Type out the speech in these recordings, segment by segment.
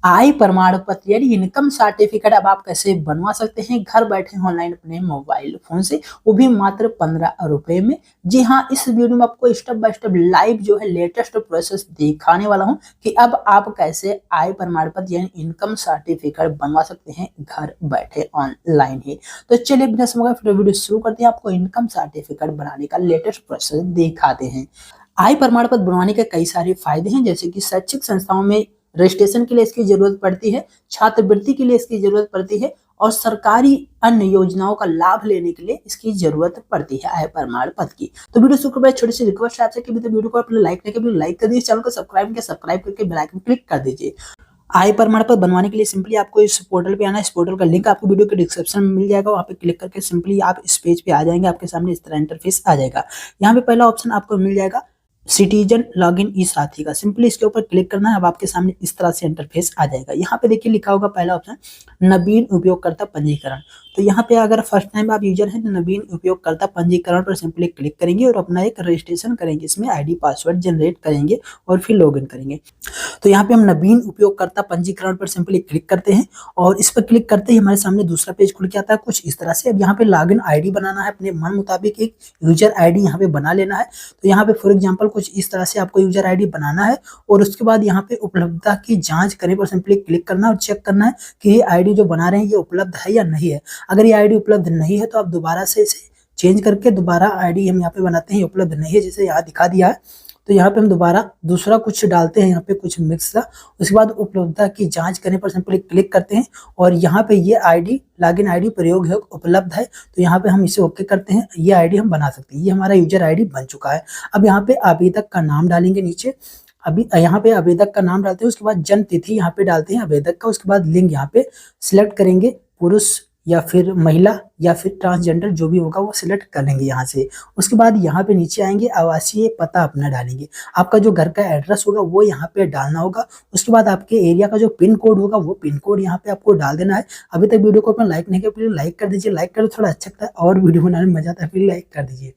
आय प्रमाण पत्र यानी इनकम सर्टिफिकेट अब आप कैसे बनवा सकते हैं घर बैठे ऑनलाइन अपने मोबाइल फोन से, वो भी मात्र 15 रुपए में। जी हाँ, इस वीडियो में आपको स्टेप बाय स्टेप लाइव जो है लेटेस्ट प्रोसेस दिखाने वाला हूं कि अब आप कैसे आय प्रमाण पत्र यानी इनकम सर्टिफिकेट बनवा सकते हैं घर बैठे ऑनलाइन ही। तो चलिए बिना समय फिर वीडियो शुरू करते हैं, आपको इनकम सर्टिफिकेट बनाने का लेटेस्ट प्रोसेस दिखाते हैं। आय प्रमाण पत्र बनवाने के कई सारे फायदे हैं, जैसे कि शैक्षिक संस्थाओं में रजिस्ट्रेशन के लिए इसकी जरूरत पड़ती है, छात्रवृत्ति के लिए इसकी जरूरत पड़ती है और सरकारी अन्य योजनाओं का लाभ लेने के लिए इसकी जरूरत पड़ती है आय प्रमाण पत्र की। तो वीडियो शुरू करने छोटी सी रिक्वेस्ट आपसे कि वीडियो को अपने लाइक कर दीजिए, चैनल को सब्सक्राइब करके बेल आइकन क्लिक कर दीजिए। आय प्रमाण पत्र बनवाने के लिए सिंपली आपको इस पोर्टल पे आना है। इस पोर्टल का लिंक आपको वीडियो के डिस्क्रिप्शन में मिल जाएगा, वहाँ पे क्लिक करके सिंपली आप इस पेज पे आ जाएंगे। आपके सामने इस तरह इंटरफेस आ जाएगा। यहाँ पे पहला ऑप्शन आपको मिल जाएगा सिटीजन लॉगिन ई साथी का, सिंपली इसके ऊपर क्लिक करना है। अब आपके सामने इस तरह से इंटरफेस आ जाएगा। यहाँ पे देखिए लिखा होगा पहला ऑप्शन नवीन उपयोगकर्ता पंजीकरण। तो यहाँ पे अगर फर्स्ट टाइम आप यूजर हैं तो नवीन उपयोगकर्ता पंजीकरण पर सिंपली क्लिक करेंगे और अपना एक रजिस्ट्रेशन करेंगे, इसमें आईडी पासवर्ड जनरेट करेंगे और फिर लॉगिन करेंगे। तो यहाँ पे हम नवीन उपयोगकर्ता पंजीकरण पर सिंपली क्लिक करते हैं और इस पर क्लिक करते ही हमारे सामने दूसरा पेज खुल के आता है कुछ इस तरह से। अब यहाँ पे लॉगिन आईडी बनाना है, अपने मन मुताबिक एक यूजर आईडी यहाँ पे बना लेना है। तो यहाँ पे फॉर एग्जांपल कुछ इस तरह से आपको यूजर आईडी बनाना है और उसके बाद यहाँ पे उपलब्धता की जांच करने पर सिंपली क्लिक करना और चेक करना है कि ये आईडी जो बना रहे हैं ये उपलब्ध है या नहीं है। अगर ये आईडी उपलब्ध नहीं है तो आप दोबारा से इसे चेंज करके दोबारा आईडी हम यहाँ पे बनाते हैं, उपलब्ध नहीं है जैसे यहाँ दिखा दिया है। तो यहाँ पे हम दोबारा दूसरा कुछ डालते हैं, यहाँ पे कुछ मिक्स सा। उसके बाद उपलब्धता की जांच करने पर सिंपली क्लिक करते हैं और यहाँ पे ये आईडी लॉगिन आईडी प्रयोग है उपलब्ध है, तो यहाँ पे हम इसे ओके करते हैं। ये आईडी हम बना सकते हैं, ये हमारा यूजर आईडी बन चुका है। अब यहाँ पे आवेदक का नाम डालेंगे नीचे। अभी यहाँ पे आवेदक का नाम डालते हैं, उसके बाद जन्म तिथि यहाँ पे डालते हैं आवेदक का। उसके बाद लिंग यहाँ पे सिलेक्ट करेंगे, पुरुष या फिर महिला या फिर ट्रांसजेंडर जो भी होगा वो सिलेक्ट कर लेंगे यहाँ से। उसके बाद यहाँ पे नीचे आएंगे, आवासीय पता अपना डालेंगे। आपका जो घर का एड्रेस होगा वो यहाँ पे डालना होगा। उसके बाद आपके एरिया का जो पिन कोड होगा वो पिन कोड यहाँ पे आपको डाल देना है। अभी तक वीडियो को अपना लाइक नहीं किया प्लीज लाइक कर दीजिए, लाइक कर थोड़ा अच्छा लगता है और वीडियो बनाने में मजा आता है, फिर लाइक कर दीजिए।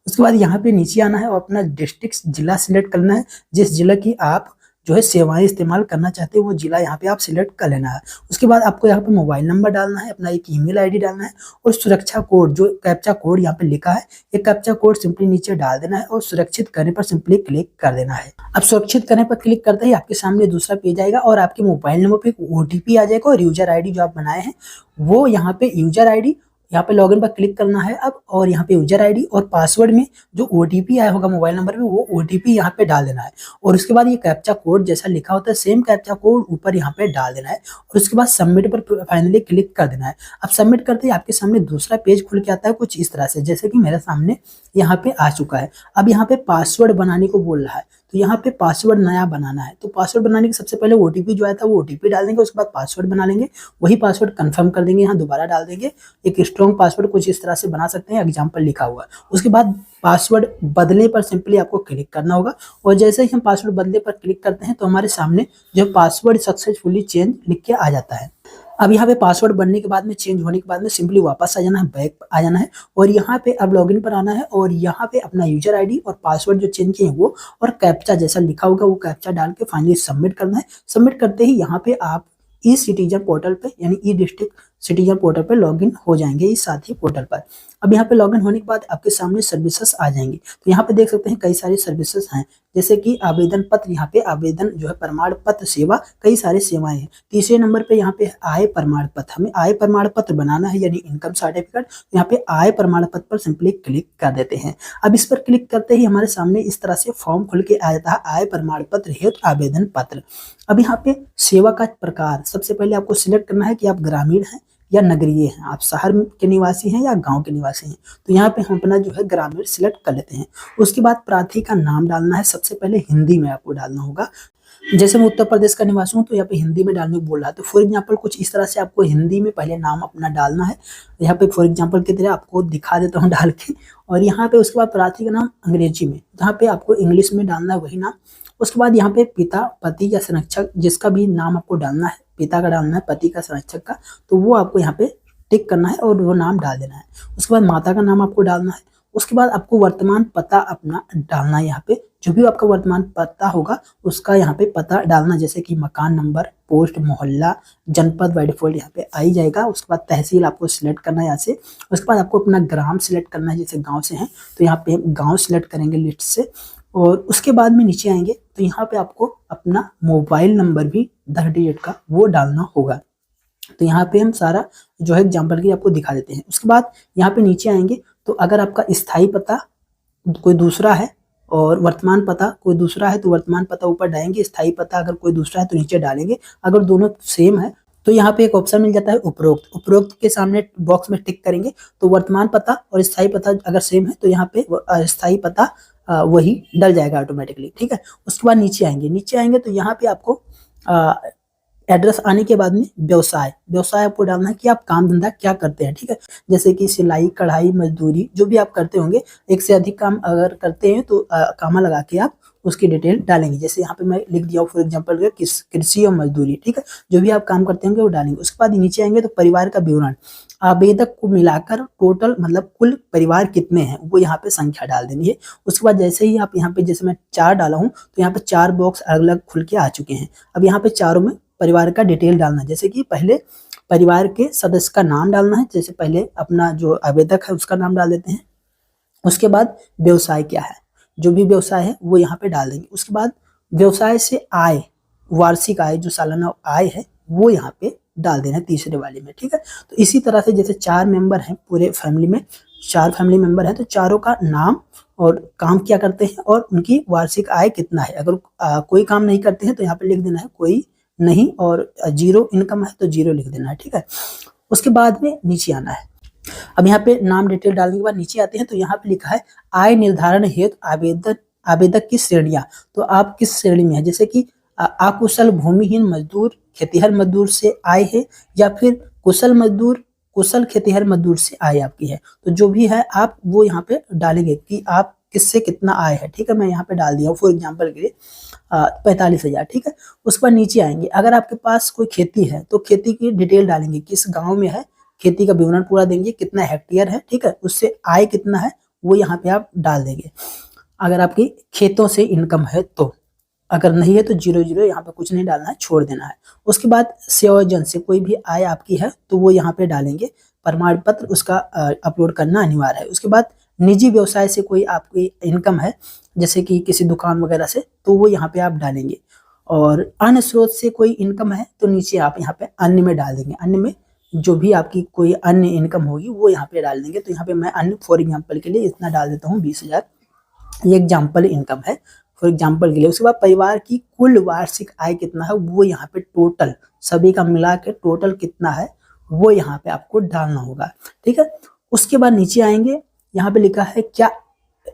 उसके बाद यहाँ पे नीचे आना है और अपना डिस्ट्रिक्ट जिला सिलेक्ट करना है। जिस जिला की आप जो है सेवाएं इस्तेमाल करना चाहते हैं वो जिला यहाँ पे आप सिलेक्ट कर लेना है। उसके बाद आपको यहाँ पे मोबाइल नंबर डालना है, अपना एक ईमेल आईडी डालना है और सुरक्षा कोड जो कैप्चा कोड यहाँ पे लिखा है ये कैप्चा कोड सिंपली नीचे डाल देना है और सुरक्षित करने पर सिंपली क्लिक कर देना है। अब सुरक्षित करने पर क्लिक करते ही आपके सामने दूसरा पेज आएगा और आपके मोबाइल नंबर पे एक ओटीपी आ जाएगा और यूजर आईडी जो आप बनाए हैं वो यहाँ पे यूजर आईडी यहाँ पे लॉगिन पर क्लिक करना है अब, और यहाँ पे यूजर आईडी और पासवर्ड में जो ओटीपी आया होगा मोबाइल नंबर पे वो ओटीपी यहाँ पे डाल देना है। और उसके बाद ये कैप्चा कोड जैसा लिखा होता है सेम कैप्चा कोड ऊपर यहाँ पे डाल देना है और उसके बाद सबमिट पर फाइनली क्लिक कर देना है। अब सबमिट करते ही आपके सामने दूसरा पेज खुल के आता है कुछ इस तरह से, जैसे कि मेरे सामने यहाँ पे आ चुका है। अब यहाँ पे पासवर्ड बनाने को बोल रहा है, तो यहाँ पे पासवर्ड नया बनाना है। तो पासवर्ड बनाने के सबसे पहले ओटीपी जो आया था वो ओटीपी डाल देंगे, उसके बाद पासवर्ड बना लेंगे, वही पासवर्ड कंफर्म कर देंगे, यहाँ दोबारा डाल देंगे। एक स्ट्रॉन्ग पासवर्ड कुछ इस तरह से बना सकते हैं, एग्जाम्पल लिखा हुआ है। उसके बाद पासवर्ड बदले पर सिंपली आपको क्लिक करना होगा और जैसे ही हम पासवर्ड बदले पर क्लिक करते हैं तो हमारे सामने जो पासवर्ड सक्सेसफुली चेंज लिख के आ जाता है। अब यहाँ पे पासवर्ड बनने के बाद में चेंज होने के बाद में सिंपली वापस आ जाना है, बैक आ जाना है और यहाँ पे अब लॉगिन पर आना है और यहाँ पे अपना यूजर आईडी और पासवर्ड जो चेंज किए हैं वो और कैप्चा जैसा लिखा होगा वो कैप्चा डाल के फाइनली सबमिट करना है। सबमिट करते ही यहाँ पे आप ई सिटीजन पोर्टल पे यानी ई डिस्ट्रिक्ट सिटीजन पोर्टल पे लॉगिन हो जाएंगे इस साथी पोर्टल पर। अब यहाँ पे लॉगिन होने के बाद आपके सामने सर्विसेज आ जाएंगे। तो यहाँ पे देख सकते हैं कई सारे सर्विसेज हैं, जैसे कि आवेदन पत्र, यहाँ पे आवेदन जो है प्रमाण पत्र सेवा, कई सारी सेवाएं हैं। तीसरे नंबर पे यहाँ पे आय प्रमाण पत्र, हमें आय प्रमाण पत्र बनाना है यानी इनकम सर्टिफिकेट। यहाँ पे आय प्रमाण पत्र पर सिंपली क्लिक कर देते हैं। अब इस पर क्लिक करते ही हमारे सामने इस तरह से फॉर्म खुल के आ जाता है, आय प्रमाण पत्र हेतु आवेदन पत्र। अब यहाँ पे सेवा का प्रकार सबसे पहले आपको सिलेक्ट करना है कि आप ग्रामीण हैं या नगरीय हैं, आप शहर के निवासी हैं या गांव के निवासी हैं। तो यहाँ पे हम अपना जो है ग्रामीण सिलेक्ट कर लेते हैं। उसके बाद प्रार्थी का नाम डालना है, सबसे पहले हिंदी में आपको डालना होगा। जैसे मैं उत्तर प्रदेश का निवासी हूँ तो यहाँ पे हिंदी में डालने को बोल रहा है, तो फॉर एग्जाम्पल कुछ इस तरह से आपको हिंदी में पहले नाम अपना डालना है। यहाँ पे फॉर एग्जाम्पल की तरह आपको दिखा देता हूँ डाल के, और यहाँ पे उसके बाद प्रार्थी का नाम अंग्रेजी में, जहाँ पे आपको इंग्लिश में डालना है वही नाम। उसके बाद यहाँ पे पिता, पति या संरक्षक जिसका भी नाम आपको डालना है, पिता का डालना है, पति का, संरक्षक का, तो वो आपको यहाँ पे टिक करना है और वो नाम डाल देना है। उसके बाद माता का नाम आपको डालना है। उसके बाद आपको वर्तमान पता अपना डालना है। यहाँ पे जो भी आपका वर्तमान पता होगा उसका यहाँ पे पता डालना, जैसे कि मकान नंबर, पोस्ट, मोहल्ला, जनपद बाय डिफॉल्ट यहाँ पे आ ही जाएगा। उसके बाद तहसील आपको सिलेक्ट करना है यहाँ से। उसके बाद आपको अपना ग्राम सिलेक्ट करना है, जैसे गांव से हैं तो यहाँ पे गांव सिलेक्ट करेंगे लिस्ट से। और उसके बाद में नीचे आएंगे तो यहाँ पे आपको अपना मोबाइल नंबर भी 10 डिजिट का वो डालना होगा। तो यहाँ पे हम सारा जो है एग्जाम्पल की आपको दिखा देते हैं। उसके बाद यहाँ पे नीचे आएंगे तो अगर आपका स्थायी पता कोई दूसरा है और वर्तमान पता कोई दूसरा है तो वर्तमान पता ऊपर डालेंगे, स्थायी पता अगर कोई दूसरा है तो नीचे डालेंगे। अगर दोनों सेम है तो यहाँ पे एक ऑप्शन मिल जाता है उपरोक्त। उपरोक्त के सामने बॉक्स में टिक करेंगे तो वर्तमान पता और स्थायी पता अगर सेम है तो यहाँ पे स्थायी पता वही डल जाएगा ऑटोमेटिकली, ठीक है। उसके बाद नीचे आएंगे तो यहाँ पे आपको एड्रेस आने के बाद में व्यवसाय आपको डालना है कि आप काम धंधा क्या करते हैं, ठीक है। जैसे कि सिलाई, कढ़ाई, मजदूरी जो भी आप करते होंगे, एक से अधिक काम अगर करते हैं तो कामा लगा के आप उसकी डिटेल डालेंगे। जैसे यहाँ पे मैं लिख दिया फॉर एग्जांपल कृषि और मजदूरी, ठीक है। जो भी आप काम करते होंगे वो डालेंगे। उसके बाद नीचे आएंगे तो परिवार का विवरण, आवेदक को मिलाकर टोटल मतलब कुल परिवार कितने हैं वो यहाँ पे संख्या डाल देनी है। उसके बाद जैसे ही आप यहाँ पे, जैसे मैं 4 डाला हूँ तो यहाँ पे 4 बॉक्स अलग अलग खुल के आ चुके हैं। अब यहाँ पे चारों में परिवार का डिटेल डालना है, जैसे कि पहले परिवार के सदस्य का नाम डालना है, जैसे पहले अपना जो आवेदक है उसका नाम डाल देते हैं। उसके बाद व्यवसाय क्या है, जो भी व्यवसाय है वो यहाँ पे डाल देंगे। उसके बाद व्यवसाय से आय, वार्षिक आय जो सालाना आय है वो यहाँ पे डाल देना है तीसरे वाले में, ठीक है। तो इसी तरह से जैसे 4 मेंबर हैं पूरे फैमिली में, 4 फैमिली मेंबर हैं तो चारों का नाम और काम क्या करते हैं और उनकी वार्षिक आय कितना है। अगर कोई काम नहीं करते हैं तो यहाँ पे लिख देना है कोई नहीं, और 0 इनकम है तो 0 लिख देना है, ठीक है। उसके बाद में नीचे आना है। अब यहाँ पे नाम डिटेल डालने के बाद नीचे आते हैं तो यहाँ पे लिखा है आय निर्धारण हेतु आवेदक की श्रेणियां। तो आप किस श्रेणी में है, जैसे कि अकुशल भूमिहीन मजदूर, खेतीहर मजदूर से आय है, या फिर कुशल मजदूर, कुशल खेतीहर मजदूर से आय आपकी है। तो जो भी है आप वो यहाँ पे डालेंगे कि आप किससे कितना आय है, ठीक है। मैं यहाँ पे डाल दिया हूँ फॉर एग्जाम्पल के लिए 45,000, ठीक है। उसके बाद नीचे आएंगे, अगर आपके पास कोई खेती है तो खेती की डिटेल डालेंगे, किस गांव में है, खेती का विवरण पूरा देंगे, कितना हेक्टेयर है, ठीक है। उससे आय कितना है वो यहाँ पे आप डाल देंगे। अगर आपकी खेतों से इनकम है तो, अगर नहीं है तो 0 यहाँ पे कुछ नहीं डालना है, छोड़ देना है। उसके बाद संयोजन से कोई भी आय आपकी है तो वो यहाँ पे डालेंगे, प्रमाण पत्र उसका अपलोड करना अनिवार्य है। उसके बाद निजी व्यवसाय से कोई आपकी इनकम है, जैसे कि किसी दुकान वगैरह से, तो वो यहाँ पे आप डालेंगे। और अन्य स्रोत से कोई इनकम है तो नीचे आप यहाँ पे अन्य में डाल देंगे। अन्य में जो भी आपकी कोई अन्य इनकम होगी वो यहाँ पे डाल देंगे। तो यहाँ पे मैं अन्य फॉर एग्जाम्पल के लिए इतना डाल देता हूँ 20,000, ये एग्जाम्पल इनकम है फॉर एग्जाम्पल के लिए। उसके बाद परिवार की कुल वार्षिक आय कितना है वो यहाँ पे टोटल सभी का मिला के टोटल कितना है वो यहाँ पे आपको डालना होगा, ठीक है। उसके बाद नीचे आएंगे, यहाँ पे लिखा है क्या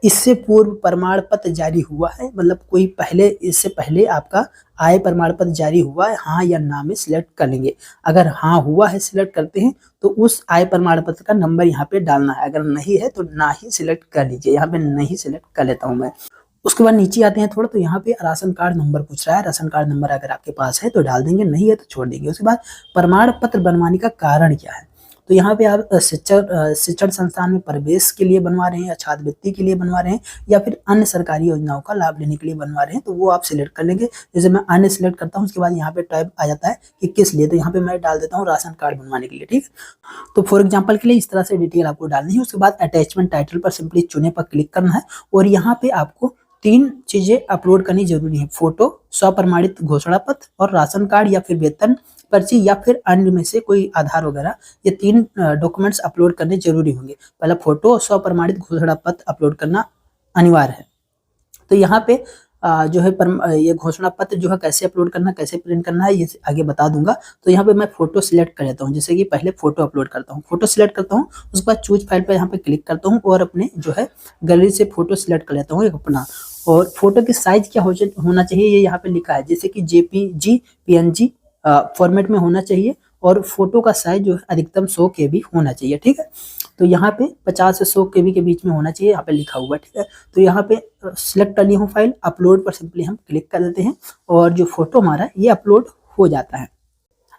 इससे पूर्व प्रमाण पत्र जारी हुआ है, मतलब कोई पहले इससे पहले आपका आय प्रमाण पत्र जारी हुआ है, हाँ या ना में सिलेक्ट कर लेंगे। अगर हाँ हुआ है सिलेक्ट करते हैं तो उस आय प्रमाण पत्र का नंबर यहाँ पे डालना है, अगर नहीं है तो ना ही सिलेक्ट कर लीजिए। यहाँ पे नहीं सिलेक्ट कर लेता हूँ मैं। उसके बाद नीचे आते हैं थोड़ा, तो यहाँ पे राशन कार्ड नंबर पूछ रहा है। राशन कार्ड नंबर अगर आपके पास है तो डाल देंगे, नहीं है तो छोड़ देंगे। उसके बाद प्रमाण पत्र बनवाने का कारण क्या है, तो यहाँ पे आप शिक्षण संस्थान में प्रवेश के लिए बनवा रहे हैं, या छात्रवृत्ति के लिए बनवा रहे हैं, या फिर अन्य सरकारी योजनाओं का लाभ लेने के लिए बनवा रहे हैं, तो वो आप सिलेक्ट कर लेंगे। जैसे मैं अन्य सिलेक्ट करता हूँ, उसके बाद यहाँ पे टाइप आ जाता है कि किस लिए, तो यहाँ पे मैं डाल देता हूँ राशन कार्ड बनवाने के लिए, ठीक है। तो फॉर एग्जाम्पल के लिए इस तरह से डिटेल आपको डालनी है। उसके बाद अटैचमेंट टाइटल पर सिंपली चुने पर क्लिक करना है, और यहाँ पे आपको 3 चीजें अपलोड करनी जरूरी है, फोटो, स्वप्रमाणित घोषणा पत्र और राशन कार्ड या फिर वेतन पर्ची या फिर अन्य में से कोई आधार वगैरह, ये 3 डॉक्यूमेंट्स अपलोड करने जरूरी होंगे। पहला फोटो और स्वप्रमाणित घोषणा पत्र अपलोड करना अनिवार्य है। तो यहाँ पे जो है ये घोषणा पत्र जो है कैसे अपलोड करना, कैसे प्रिंट करना है, ये आगे बता दूंगा। तो यहाँ पे मैं फोटो सिलेक्ट कर लेता हूँ, जैसे कि पहले फोटो अपलोड करता हूँ, फोटो सिलेक्ट करता हूँ, उसके बाद चूज फाइल पे यहाँ पे क्लिक करता हूँ और अपने जो है गैलरी से फोटो सिलेक्ट कर लेता हूँ एक अपना। और फोटो की साइज क्या होना चाहिए ये यहाँ पे लिखा है, जैसे कि JPG PNG फॉर्मेट में होना चाहिए, और फोटो का साइज जो है अधिकतम 100 KB होना चाहिए, ठीक है। तो यहाँ पे 50 से 100 KB के बीच में होना चाहिए, यहाँ पे लिखा हुआ है, ठीक है। तो यहाँ पे सिलेक्ट कर ली हूँ फाइल, अपलोड पर सिंपली हम क्लिक कर देते हैं और जो फोटो हमारा ये अपलोड हो जाता है।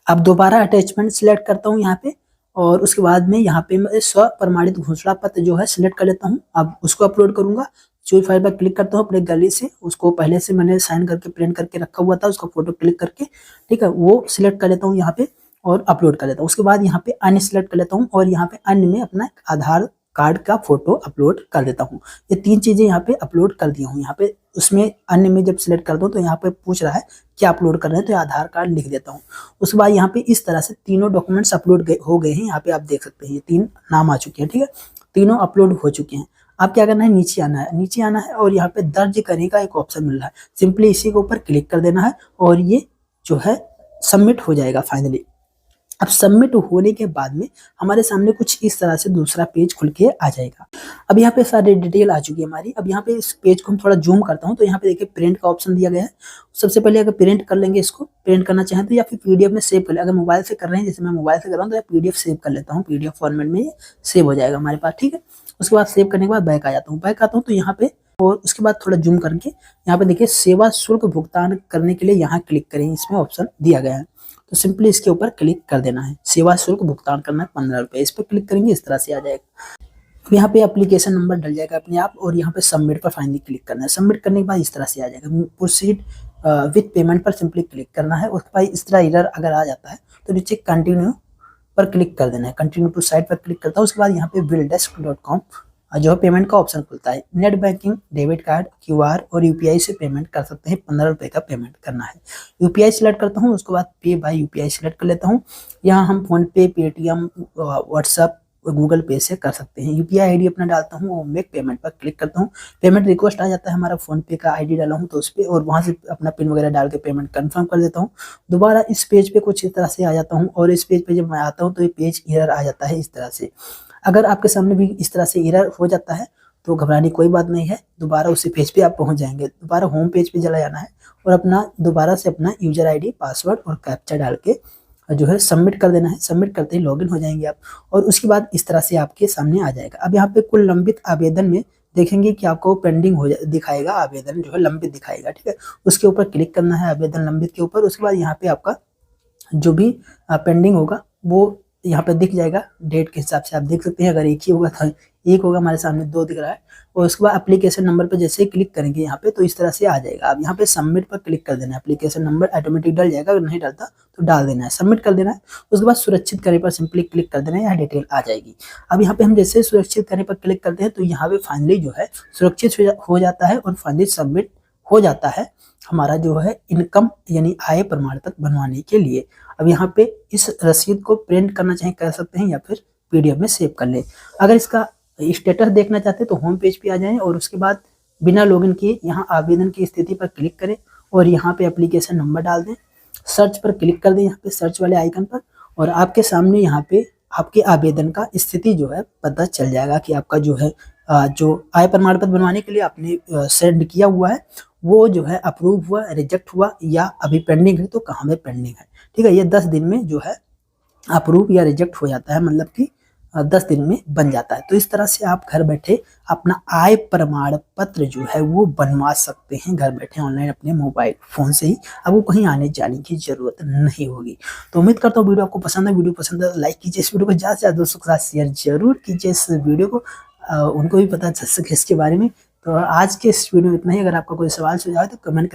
अब दोबारा अटैचमेंट सिलेक्ट करता हूँ यहाँ पे, और उसके बाद में यहाँ पे मैं स्व प्रमाणित घोषणा पत्र जो है सिलेक्ट कर लेता हूँ। अब उसको अपलोड करूंगा। चूज फाइल पर क्लिक करता हूँ अपने गैलरी से, उसको पहले से मैंने साइन करके प्रिंट करके रखा हुआ था, उसका फोटो क्लिक करके, ठीक है, वो सिलेक्ट कर लेता हूँ यहाँ पे और अपलोड कर लेता हूँ। उसके बाद यहाँ पे अन्य सिलेक्ट कर लेता हूँ और यहाँ पे अन्य में अपना आधार कार्ड का फोटो अपलोड कर देता हूँ। ये 3 चीजें यहाँ पे अपलोड कर दी हूँ। यहाँ पे उसमें अन्य में जब सिलेक्ट करता हूँ तो यहाँ पे पूछ रहा है क्या अपलोड कर रहे हैं, तो आधार कार्ड लिख देता हूँ। उसके बाद यहाँ पे इस तरह से तीनों डॉक्यूमेंट्स अपलोड हो गए हैं। यहाँ पे आप देख सकते हैं ये 3 नाम आ चुके हैं, ठीक है, तीनों अपलोड हो चुके हैं। अब क्या करना है, नीचे आना है, नीचे आना है और यहाँ पे दर्ज करने का एक ऑप्शन मिल रहा है, सिंपली इसी के ऊपर क्लिक कर देना है और ये जो है सबमिट हो जाएगा फाइनली। अब सबमिट होने के बाद में हमारे सामने कुछ इस तरह से दूसरा पेज खुल के आ जाएगा। अब यहाँ पे सारी डिटेल आ चुकी है हमारी। अब यहाँ पे इस पेज को हम थोड़ा जूम करता हूँ तो यहाँ पे देखिए प्रिंट का ऑप्शन दिया गया है। सबसे पहले अगर प्रिंट कर लेंगे, इसको प्रिंट करना चाहें तो या फिर पीडीएफ में सेव कर ले। अगर मोबाइल से कर रहे हैं, जैसे मैं मोबाइल से कर रहा हूँ, तो पीडीएफ सेव कर लेता हूँ, पीडीएफ फॉर्मेट में सेव हो जाएगा हमारे पास, ठीक है। उसके बाद सेव करने के बाद बैक आ जाता हूँ, बैक आता हूँ तो यहाँ पे, और उसके बाद थोड़ा जूम करके यहाँ पे देखिए सेवा शुल्क भुगतान करने के लिए यहाँ क्लिक करें, इसमें ऑप्शन दिया गया है। तो सिंपली इसके ऊपर क्लिक कर देना है, सेवा शुल्क भुगतान करना है 15 रुपये, इस पर क्लिक करेंगे, इस तरह से आ जाएगा। यहाँ पे एप्लीकेशन नंबर डल जाएगा अपने आप और यहाँ पे सबमिट पर फाइनली क्लिक करना है। सबमिट करने के बाद इस तरह से आ जाएगा, प्रोसीड विथ पेमेंट पर सिंपली क्लिक करना है। उसके बाद इस तरह एरर अगर आ जाता है तो नीचे कंटिन्यू पर क्लिक कर देना है, कंटिन्यू टू साइट पर क्लिक करता हूँ। उसके बाद यहाँ पे BillDesk.com जो है पेमेंट का ऑप्शन खुलता है। Net banking, debit card, QR और यूपीआई से पेमेंट कर सकते हैं। 15 रुपये का पेमेंट करना है। यूपीआई सिलेक्ट करता हूँ, उसके बाद पे बाय यूपीआई सिलेक्ट कर लेता हूँ। यहाँ हम फोन पे, पेटीएम, व्हाट्सअप, गूगल पे से कर सकते हैं। यूपीआई आईडी अपना डालता हूँ और मेक पेमेंट पर क्लिक करता हूँ। पेमेंट रिक्वेस्ट आ जाता है, हमारा फोन पे का आईडी डाला हूँ तो उस पर, और वहाँ से अपना पिन वगैरह डाल के पेमेंट कंफर्म कर देता हूँ। दोबारा इस पेज पे कुछ इस तरह से आ जाता हूँ और इस पेज पे जब मैं आता हूँ तो ये पेज एरर आ जाता है इस तरह से। अगर आपके सामने भी इस तरह से एरर हो जाता है तो घबराने कोई बात नहीं है, दोबारा उसी पेज पे आप पहुंच जाएंगे। दोबारा होम पेज पे चला जाना है और अपना दोबारा से अपना यूजर आईडी, पासवर्ड और कैप्चा डाल के जो है सबमिट कर देना है। सबमिट करते ही लॉगिन हो जाएंगे आप और उसके बाद इस तरह से आपके सामने आ जाएगा। अब यहाँ पे कुल लंबित आवेदन में देखेंगे कि आपको पेंडिंग हो दिखाएगा, आवेदन जो है लंबित दिखाएगा, ठीक है। उसके ऊपर क्लिक करना है, आवेदन लंबित के ऊपर। उसके बाद यहाँ पे आपका जो भी पेंडिंग होगा वो यहाँ पे दिख जाएगा, डेट के हिसाब से आप देख सकते हैं। अगर एक ही होगा तो एक होगा, हमारे सामने 2 दिख रहा है। और उसके बाद एप्लीकेशन नंबर पे जैसे ही क्लिक करेंगे यहाँ पे तो इस तरह से आ जाएगा। अब यहाँ पे सबमिट पर क्लिक कर देना है, एप्लीकेशन नंबर ऑटोमेटिक डल जाएगा, अगर नहीं डालता तो डाल देना है, सबमिट कर देना है। उसके बाद सुरक्षित करने पर सिंपली क्लिक कर देना है, यहाँ डिटेल आ जाएगी। अब यहाँ पे हम जैसे सुरक्षित करने पर क्लिक करते हैं तो यहाँ पे फाइनली जो है सुरक्षित हो जाता है और फाइनली सबमिट हो जाता है हमारा जो है इनकम यानी आय प्रमाण पत्र बनवाने के लिए। अब यहाँ पे इस रसीद को प्रिंट करना चाहे कर सकते हैं या फिर पीडीएफ में सेव कर लें। अगर इसका स्टेटस देखना चाहते हैं तो होम पेज पे आ जाएं और उसके बाद बिना लॉगिन किए यहाँ आवेदन की स्थिति पर क्लिक करें और यहाँ पे एप्लीकेशन नंबर डाल दें, सर्च पर क्लिक कर दें, यहाँ पे सर्च वाले आइकन पर, और आपके सामने यहाँ पे आपके आवेदन का स्थिति जो है पता चल जाएगा कि आपका जो है जो आय प्रमाण पत्र बनवाने के लिए आपने सेंड किया हुआ है वो जो है अप्रूव हुआ, रिजेक्ट हुआ या अभी पेंडिंग है तो कहाँ में पेंडिंग है, ठीक है। ये 10 दिन में जो है अप्रूव या रिजेक्ट हो जाता है, मतलब कि 10 दिन में बन जाता है। तो इस तरह से आप घर बैठे अपना आय प्रमाण पत्र जो है वो बनवा सकते हैं घर बैठे ऑनलाइन अपने मोबाइल फोन से ही। अब वो कहीं आने जाने की जरूरत नहीं होगी। तो उम्मीद करता हूँ वीडियो आपको पसंद है। वीडियो पसंद है लाइक कीजिए, इस वीडियो को ज़्यादा से ज़्यादा दोस्तों के साथ शेयर जरूर कीजिए इस वीडियो को, उनको भी पता चल सके इसके बारे में। तो आज के इस वीडियो में इतना ही। अगर आपका कोई सवाल सुझाव है तो कमेंट